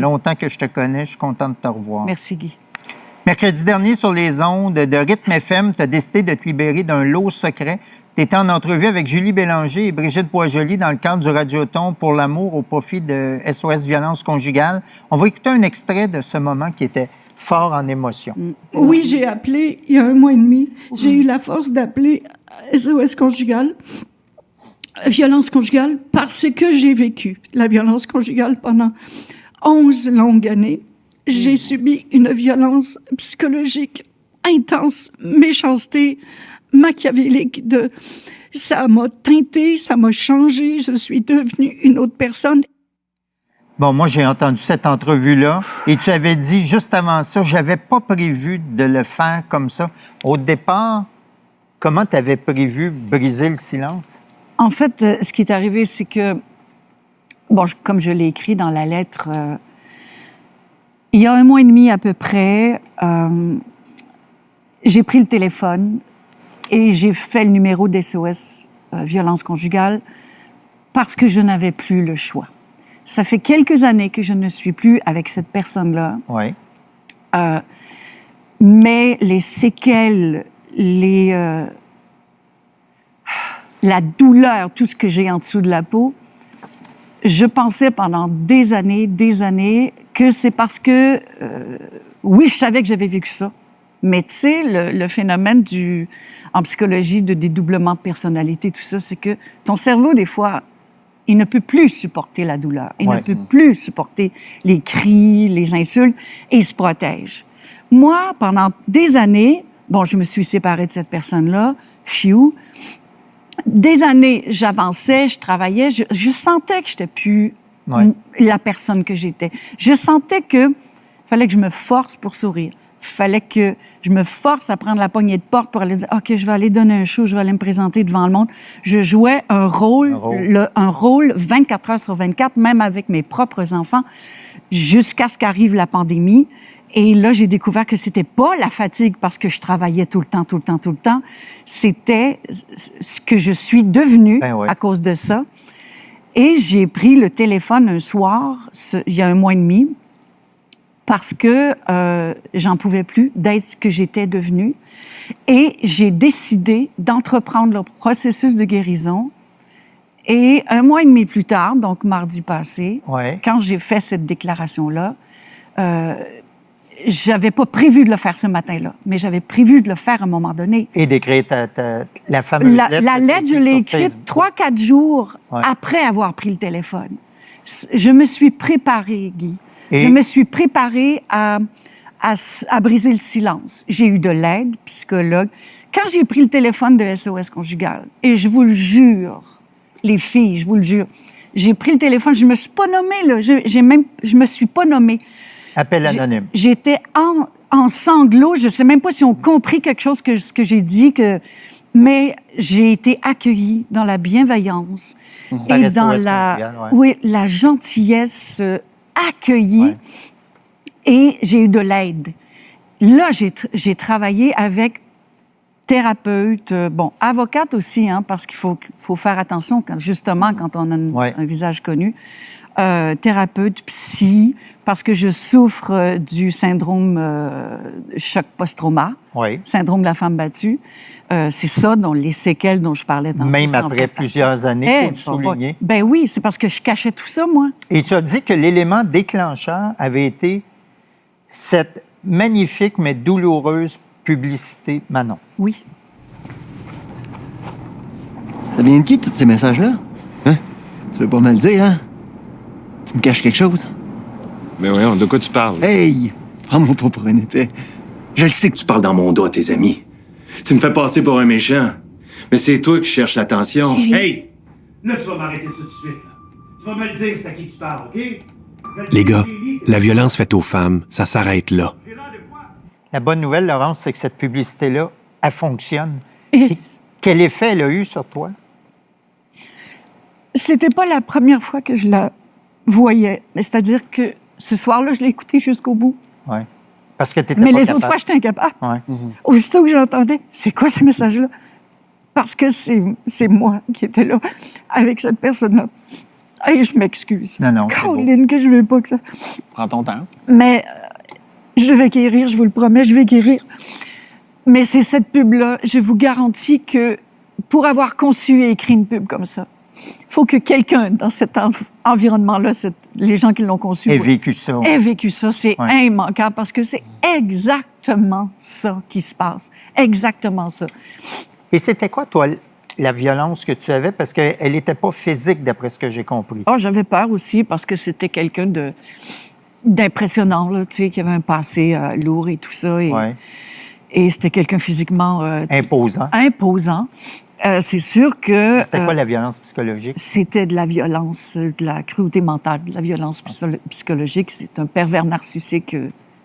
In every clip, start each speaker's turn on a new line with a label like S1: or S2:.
S1: longtemps que je te connais. Je suis content de te revoir.
S2: Merci, Guy.
S1: Mercredi dernier, sur les ondes de Rythme FM, tu as décidé de te libérer d'un lot secret. Tu étais en entrevue avec Julie Bélanger et Brigitte Boisjoli dans le cadre du Radioton pour l'amour au profit de SOS Violence Conjugale. On va écouter un extrait de ce moment qui était fort en émotion.
S3: Oui, j'ai appelé il y a 1 mois et demi. J'ai eu la force d'appeler SOS Conjugale, violence conjugale, parce que j'ai vécu la violence conjugale pendant 11 longues années. J'ai subi une violence psychologique intense, méchanceté, machiavélique. Ça m'a teinté, ça m'a changé. Je suis devenue une autre personne.
S1: Bon, moi, j'ai entendu cette entrevue-là et tu avais dit juste avant ça, j'avais pas prévu de le faire comme ça. Au départ, comment tu avais prévu briser le silence?
S2: En fait, ce qui est arrivé, c'est que, bon, comme je l'ai écrit dans la lettre, il y a 1 mois et demi à peu près, j'ai pris le téléphone et j'ai fait le numéro d'SOS violence conjugale parce que je n'avais plus le choix. Ça fait quelques années que je ne suis plus avec cette personne-là.
S1: Oui.
S2: Mais les séquelles, la douleur, tout ce que j'ai en dessous de la peau, je pensais pendant des années que c'est parce que, oui, je savais que j'avais vécu ça, mais tu sais, le phénomène en psychologie de dédoublement de personnalité, tout ça, c'est que ton cerveau, des fois, il ne peut plus supporter la douleur. Il ne peut plus supporter les cris, les insultes, et il se protège. Moi, pendant des années, bon, je me suis séparée de cette personne-là, phew. Des années, j'avançais, je travaillais, je sentais que je n'étais plus la personne que j'étais. Je sentais que fallait que je me force pour sourire. Fallait que je me force à prendre la poignée de porte pour aller dire « OK, je vais aller donner un show, je vais aller me présenter devant le monde ». Je jouais un rôle 24 heures sur 24, même avec mes propres enfants, jusqu'à ce qu'arrive la pandémie. Et là, j'ai découvert que c'était pas la fatigue parce que je travaillais tout le temps. C'était ce que je suis devenue à cause de ça. Et j'ai pris le téléphone un soir, il y a 1 mois et demi, parce que j'en pouvais plus d'être ce que j'étais devenue. Et j'ai décidé d'entreprendre le processus de guérison. Et 1 mois et demi plus tard, donc mardi passé, quand j'ai fait cette déclaration-là, j'avais pas prévu de le faire ce matin-là, mais j'avais prévu de le faire à un moment donné.
S1: Et d'écrire la fameuse lettre.
S2: La lettre, je l'ai écrite 3-4 jours après avoir pris le téléphone. Je me suis préparée, Guy. Je me suis préparée à briser le silence. J'ai eu de l'aide, psychologue. Quand j'ai pris le téléphone de SOS Conjugale, et je vous le jure, les filles, je vous le jure, j'ai pris le téléphone, je me suis pas nommée, là. Je me suis pas nommée.
S1: Appel anonyme.
S2: J'étais en sanglots. Je ne sais même pas si on compris quelque chose ce que j'ai dit, mais j'ai été accueillie dans la bienveillance et dans la gentillesse accueillie. Et j'ai eu de l'aide. Là, j'ai travaillé avec thérapeute, avocate aussi, hein, parce qu'il faut faire attention justement quand on a un visage connu. Thérapeute, psy, parce que je souffre du syndrome choc post-trauma, syndrome de la femme battue. C'est ça, les séquelles dont je parlais dans
S1: Même après plusieurs années, il faut le souligner.
S2: Ben oui, c'est parce que je cachais tout ça, moi.
S1: Et tu as dit que l'élément déclencheur avait été cette magnifique mais douloureuse publicité Manon.
S2: Oui.
S4: Ça vient de qui, tous ces messages-là? Hein? Tu veux pas me le dire, hein? Tu me caches quelque chose?
S5: Mais voyons, de quoi tu parles?
S4: Hey! Prends-moi pas pour un épais. Je le sais que tu parles dans mon dos à tes amis. Tu me fais passer pour un méchant. Mais c'est toi qui cherches l'attention.
S2: Chérie.
S6: Hey! Là, tu vas m'arrêter ça tout de suite. Là. Tu vas me le dire, c'est à qui tu parles, OK?
S7: Les gars, la violence faite aux femmes, ça s'arrête là.
S1: La bonne nouvelle, Laurence, c'est que cette publicité-là, elle fonctionne.
S2: Et
S1: Quel effet elle a eu sur toi?
S2: c'était pas la première fois que je la voyais. C'est-à-dire que ce soir-là, je l'ai écoutée jusqu'au bout.
S1: Oui. Parce que tu étais
S2: Mais
S1: pas
S2: les
S1: capable.
S2: autres fois, j'étais incapable.
S1: Ouais.
S2: Aussitôt que j'entendais, c'est quoi ce message-là? Parce que c'est moi qui étais là avec cette personne-là. Hey, je m'excuse.
S1: Non, non, c'est beau.
S2: Caroline, que je veux pas que ça...
S8: Prends ton temps.
S2: Mais je vais guérir, je vous le promets, je vais guérir. Mais c'est cette pub-là, je vous garantis que pour avoir conçu et écrit une pub comme ça, il faut que quelqu'un dans cet environnement-là, les gens qui l'ont conçu,
S1: Ait vécu ça.
S2: ait vécu ça. C'est
S1: Ouais.
S2: immanquable parce que c'est exactement ça qui se passe. Exactement ça.
S1: Et c'était quoi, toi, la violence que tu avais? Parce qu'elle n'était pas physique, d'après ce que j'ai compris.
S2: Oh, j'avais peur aussi parce que c'était quelqu'un d'impressionnant, là, tu sais, qui avait un passé lourd et tout ça. Et,
S1: Ouais.
S2: et c'était quelqu'un physiquement
S1: Imposant.
S2: imposant. C'est sûr que
S1: C'était quoi la violence psychologique?
S2: c'était de la violence, de la cruauté mentale, de la violence psychologique. C'est un pervers narcissique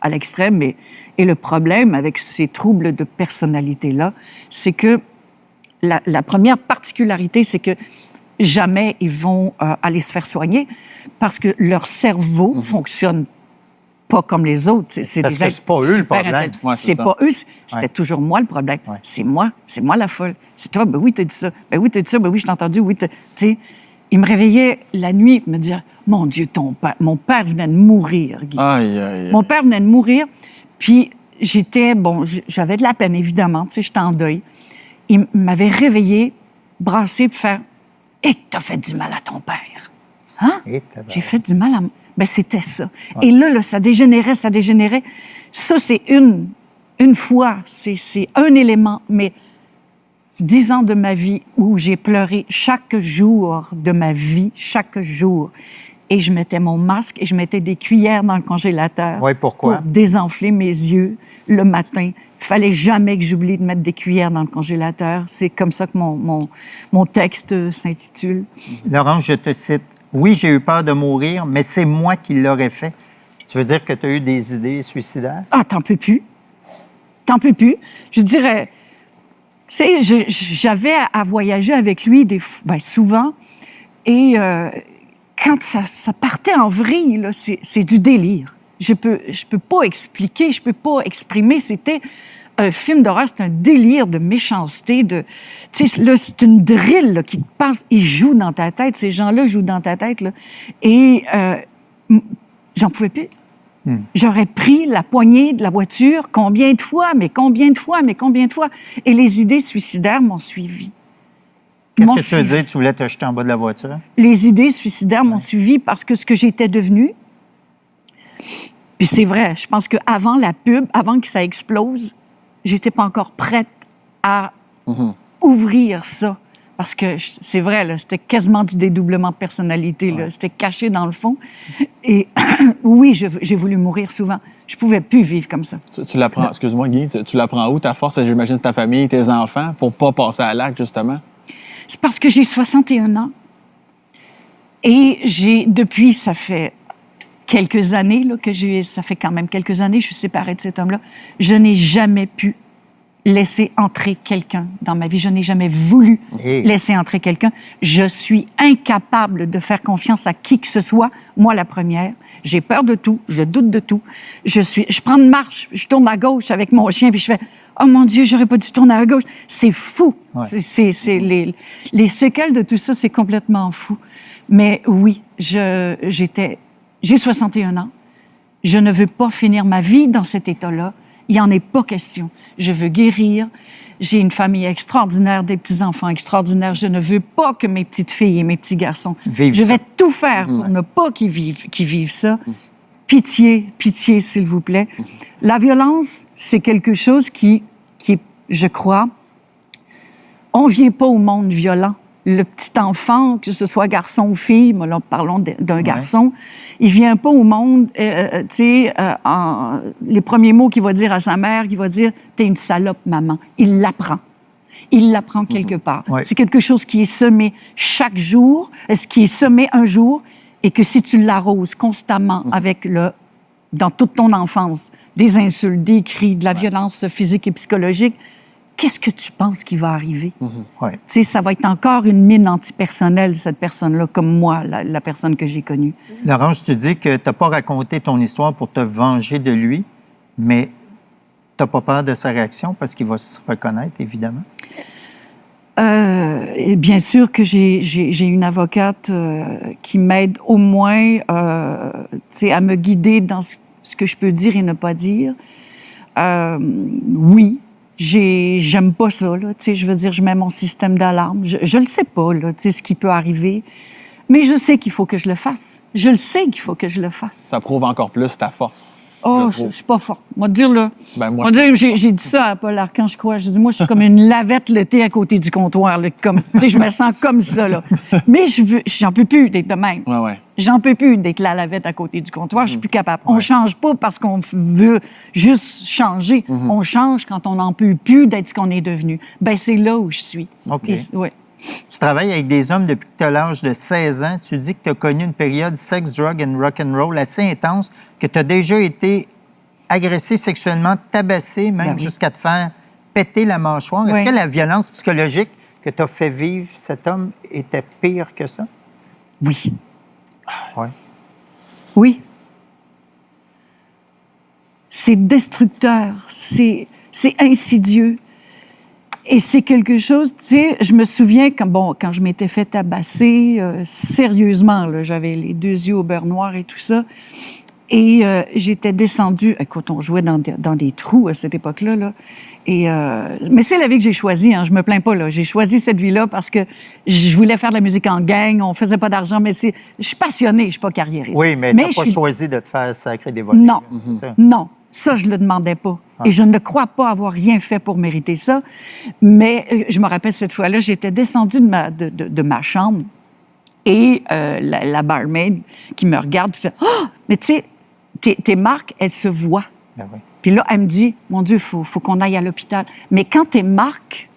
S2: à l'extrême. Et le problème avec ces troubles de personnalité-là, c'est que la première particularité, c'est que jamais ils vont aller se faire soigner parce que leur cerveau fonctionne pas comme les autres. C'est
S1: Parce
S2: des
S1: que c'est pas eux le
S2: super
S1: problème.
S2: intelligents.
S8: Ouais, c'est
S2: C'est
S8: ça.
S2: pas eux, c'était
S1: Ouais.
S2: toujours moi le problème.
S1: Ouais.
S2: C'est moi la folle. C'est toi, ben oui, t'as dit ça. Ben oui, t'as dit ça, ben oui, je t'ai entendu, oui, tu sais. Il me réveillait la nuit et me disait, mon Dieu, mon père venait de mourir, Guy.
S8: Aïe, aïe, aïe.
S2: Mon père venait de mourir, puis j'avais de la peine, évidemment, tu sais, j'étais en deuil. Il m'avait réveillé, brassé, pour faire « Et que t'as fait du mal à ton père. » Hein?
S1: Et tabarnak.
S2: J'ai fait du mal à... Ben, c'était ça. Et là, ça dégénérait. Ça, c'est une fois, c'est un élément, mais 10 ans de ma vie où j'ai pleuré chaque jour de ma vie, chaque jour. Et je mettais mon masque et je mettais des cuillères dans le congélateur.
S1: Ouais, pourquoi?
S2: Pour désenfler mes yeux le matin. Il fallait jamais que j'oublie de mettre des cuillères dans le congélateur. C'est comme ça que mon texte s'intitule.
S1: Laurence, je te cite. Oui, j'ai eu peur de mourir, mais c'est moi qui l'aurais fait. Tu veux dire que tu as eu des idées suicidaires?
S2: Ah, t'en peux plus. T'en peux plus. Je dirais, tu sais, j'avais à voyager avec lui souvent. Et quand ça partait en vrille, là, c'est du délire. Je peux pas expliquer, je peux pas exprimer. C'était un film d'horreur, c'est un délire de méchanceté, tu sais, là, c'est une drille là, qui te passe. Ils jouent dans ta tête, ces gens-là jouent dans ta tête, là. Et j'en pouvais plus. J'aurais pris la poignée de la voiture combien de fois. Et les idées suicidaires m'ont suivi.
S1: Qu'est-ce que tu veux dire? Tu voulais te jeter en bas de la voiture?
S2: Les idées suicidaires m'ont suivi parce que ce que j'étais devenue, puis c'est vrai, je pense qu'avant la pub, avant que ça explose, j'étais pas encore prête à ouvrir ça. Parce que c'est vrai, là, c'était quasiment du dédoublement de personnalité. Là. C'était caché dans le fond. Et oui, j'ai voulu mourir souvent. Je pouvais plus vivre comme ça.
S8: Tu l'apprends, excuse-moi Guy, tu l'apprends où ta force, j'imagine, c'est ta famille, tes enfants, pour pas passer à l'acte, justement?
S2: C'est parce que j'ai 61 ans. Et depuis, ça fait quelques années, là, ça fait quand même quelques années que je suis séparée de cet homme-là, je n'ai jamais pu laisser entrer quelqu'un dans ma vie. Je n'ai jamais voulu laisser entrer quelqu'un. Je suis incapable de faire confiance à qui que ce soit. Moi, la première. J'ai peur de tout. Je doute de tout. Je prends une marche. Je tourne à gauche avec mon chien puis je fais « Oh mon Dieu, j'aurais pas dû tourner à gauche. » C'est fou.
S1: Ouais.
S2: Les séquelles de tout ça, c'est complètement fou. Mais oui, j'ai 61 ans. Je ne veux pas finir ma vie dans cet état-là. Il n'y en est pas question. Je veux guérir. J'ai une famille extraordinaire, des petits-enfants extraordinaires. Je ne veux pas que mes petites filles et mes petits garçons... Je vais tout faire pour ne pas qu'ils vivent ça. Pitié, pitié, s'il vous plaît. La violence, c'est quelque chose qui, je crois, on ne vient pas au monde violent. Le petit enfant, que ce soit garçon ou fille, mais là, parlons d'un garçon, il vient pas au monde, les premiers mots qu'il va dire à sa mère, qu'il va dire « T'es une salope, maman ». Il l'apprend. Il l'apprend quelque part.
S1: Ouais.
S2: C'est quelque chose qui est semé chaque jour, ce qui est semé un jour, et que si tu l'arroses constamment avec dans toute ton enfance, des insultes, des cris, de la violence physique et psychologique, qu'est-ce que tu penses qui va arriver?
S1: Ouais.
S2: Tu sais, ça va être encore une mine antipersonnelle, cette personne-là, comme moi, la personne que j'ai connue.
S1: Laurence, tu dis que tu n'as pas raconté ton histoire pour te venger de lui, mais tu n'as pas peur de sa réaction parce qu'il va se reconnaître, évidemment.
S2: Et bien sûr que j'ai une avocate qui m'aide au moins à me guider dans ce que je peux dire et ne pas dire. Oui, j'aime pas ça. Là, je veux dire, je mets mon système d'alarme. Je le sais pas, là, ce qui peut arriver. Mais je sais qu'il faut que je le fasse. Je le sais qu'il faut que je le fasse.
S8: Ça prouve encore plus ta force.
S2: Oh, je suis pas forte. Moi, dire, là.
S8: Ben, moi,
S2: On dirait que j'ai dit ça à Paul Arcand, je crois. J'ai dit, moi, je suis comme une lavette l'été à côté du comptoir. Là, comme, je me sens comme ça, là. Mais j'en peux plus d'être de même.
S8: Ouais.
S2: J'en peux plus d'être la lavette à côté du comptoir. Je suis plus capable. On change pas parce qu'on veut juste changer. On change quand on n'en peut plus d'être ce qu'on est devenu. Ben, c'est là où je suis.
S1: OK.
S2: Ouais.
S1: Tu travailles avec des hommes depuis que tu as l'âge de 16 ans. Tu dis que tu as connu une période sex, drug and rock'n'roll assez intense, que tu as déjà été agressé sexuellement, tabassé, même
S2: Ben oui.
S1: jusqu'à te faire péter la mâchoire. Est-ce
S2: Oui.
S1: que la violence psychologique que tu as fait vivre cet homme était pire que ça?
S2: Oui.
S1: Ouais.
S2: Oui. C'est destructeur, c'est insidieux. Et c'est quelque chose, tu sais, je me souviens quand je m'étais fait tabasser, sérieusement, là, j'avais les 2 yeux au beurre noir et tout ça, et j'étais descendue, écoute, on jouait dans des trous à cette époque-là, là, et, mais c'est la vie que j'ai choisie, hein, je me plains pas, là, j'ai choisi cette vie-là parce que je voulais faire de la musique en gang, on faisait pas d'argent, mais je suis passionnée, je suis pas carriériste.
S1: Oui, mais tu n'as pas
S2: je suis-
S1: choisi de te faire sacrer des volets.
S2: Non,
S1: Ça.
S2: non. Ça, je le demandais pas. Et je ne crois pas avoir rien fait pour mériter ça. Mais je me rappelle cette fois-là, j'étais descendue de ma chambre et la barmaid qui me regarde fait « Oh! Mais tu sais, tes marques, elles se voient.
S1: Ben oui. »
S2: Puis là, elle me dit « Mon Dieu, faut qu'on aille à l'hôpital. » Mais quand tes marques,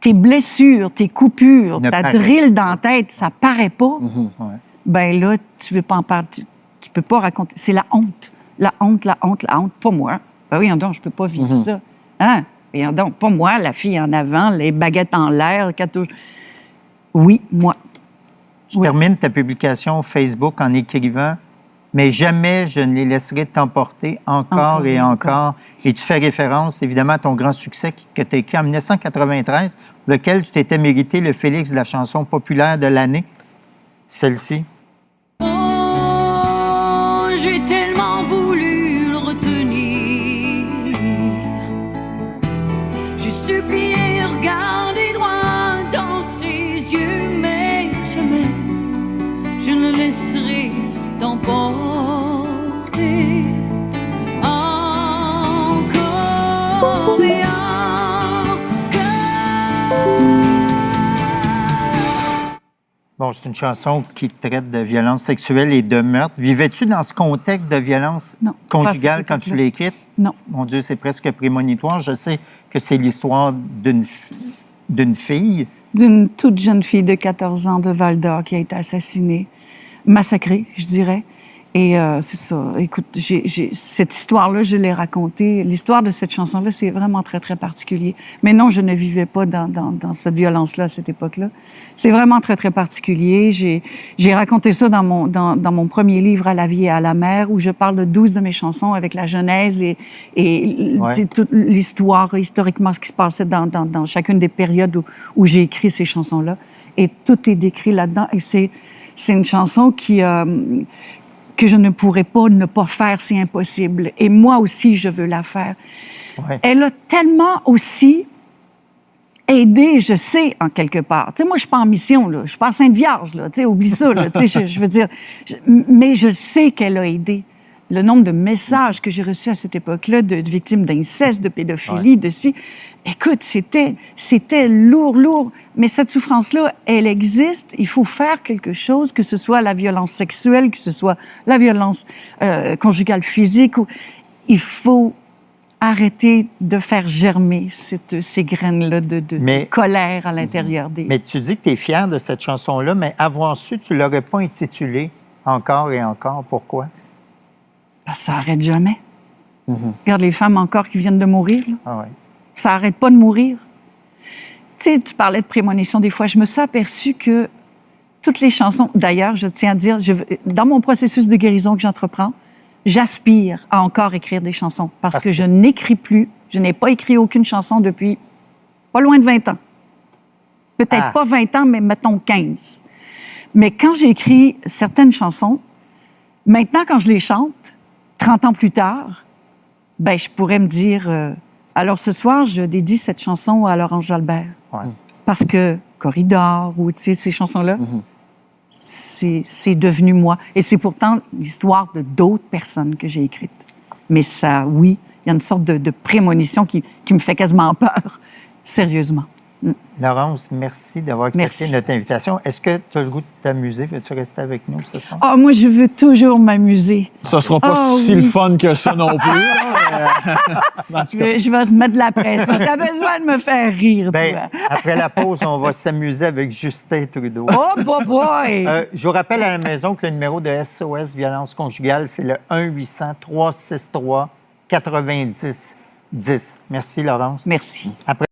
S2: tes blessures, tes coupures,
S1: Ne
S2: ta
S1: paraissent
S2: drill dans la tête, ça paraît pas,
S1: Ouais.
S2: ben là, tu veux pas en parler. Tu peux pas raconter. C'est la honte. La honte, la honte, la honte. Pas moi. Ben oui, donc, je peux pas vivre ça. Hein? Voyons donc, pas moi, la fille en avant, les baguettes en l'air, Oui, moi.
S1: Tu
S2: Oui.
S1: termines ta publication Facebook en écrivant « Mais jamais je ne les laisserai t'emporter encore et encore. » Et tu fais référence, évidemment, à ton grand succès que tu as écrit en 1993, pour lequel tu t'étais mérité le Félix de la chanson populaire de l'année. Celle-ci.
S9: Oh, j'ai tellement voulu le retenir. J'ai supplié regarder droit dans ses yeux, mais jamais je ne laisserai t'emporter. Encore et encore.
S1: Bon, c'est une chanson qui traite de violence sexuelle et de meurtre. Vivais-tu dans ce contexte de violence
S2: Non,
S1: conjugale
S2: pas à
S1: quand
S2: cette
S1: tu l'as écrite?
S2: Non.
S1: Mon Dieu, c'est presque prémonitoire. Je sais que c'est l'histoire d'une fille.
S2: D'une toute jeune fille de 14 ans de Val-d'Or qui a été assassinée, massacrée, je dirais. Et c'est ça. Écoute, cette histoire-là, je l'ai racontée. L'histoire de cette chanson-là, c'est vraiment très, très particulier. Mais non, je ne vivais pas dans cette violence-là à cette époque-là. C'est vraiment très, très particulier. J'ai raconté ça dans mon premier livre, « À la vie et à la mer », où je parle de 12 de mes chansons avec la genèse et
S1: Ouais.
S2: tu sais, toute l'histoire, historiquement, ce qui se passait dans chacune des périodes où j'ai écrit ces chansons-là. Et tout est décrit là-dedans. Et c'est une chanson que je ne pourrais pas ne pas faire, c'est impossible. Et moi aussi, je veux la faire.
S1: Ouais.
S2: Elle a tellement aussi aidé, je sais, en quelque part. Tu sais, moi, je suis pas en mission, là. Je suis pas Sainte Vierge, là. Tu sais, oublie ça, là. Tu sais, je veux dire... mais je sais qu'elle a aidé. Le nombre de messages que j'ai reçus à cette époque-là de victimes d'inceste, de pédophilie, de si... Écoute, c'était lourd. Mais cette souffrance-là, elle existe. Il faut faire quelque chose, que ce soit la violence sexuelle, que ce soit la violence conjugale physique. Il faut arrêter de faire germer ces graines-là de colère à l'intérieur des...
S1: Mais tu dis que tu es fier de cette chanson-là, mais avoir su, tu ne l'aurais pas intitulée encore et encore. Pourquoi?
S2: Parce que ça n'arrête jamais. Regarde les femmes encore qui viennent de mourir, là.
S1: Ah ouais.
S2: Ça n'arrête pas de mourir. Tu sais, tu parlais de prémonition des fois. Je me suis aperçue que toutes les chansons... D'ailleurs, je tiens à dire, dans mon processus de guérison que j'entreprends, j'aspire à encore écrire des chansons parce que je n'écris plus. Je n'ai pas écrit aucune chanson depuis pas loin de 20 ans. Peut-être
S1: Ah.
S2: pas 20 ans, mais mettons 15. Mais quand j'ai écrit certaines chansons, maintenant, quand je les chante, 30 ans plus tard, ben, je pourrais me dire... alors, ce soir, je dédie cette chanson à Laurence Jalbert.
S1: Ouais.
S2: Parce que Corridor ou, tu sais, ces chansons-là, c'est devenu moi. Et c'est pourtant l'histoire de d'autres personnes que j'ai écrites. Mais ça, oui, il y a une sorte de prémonition qui me fait quasiment peur, sérieusement.
S1: Laurence, merci d'avoir accepté
S2: Merci.
S1: notre invitation. Est-ce que tu as le goût de t'amuser? Veux-tu rester avec nous ce soir?
S2: Ah, moi, je veux toujours m'amuser.
S8: Ça sera pas
S2: Ah,
S8: si
S2: oui.
S8: le fun que ça non plus. là, mais, en tout cas,
S2: Je vais te mettre de la pression. T'as besoin de me faire rire,
S1: Ben,
S2: toi.
S1: après la pause, on va s'amuser avec Justin Trudeau.
S2: Oh, boy!
S1: Je vous rappelle à la maison que le numéro de SOS Violence Conjugale, c'est le 1-800-363-90-10. Merci, Laurence.
S2: Merci.
S1: Après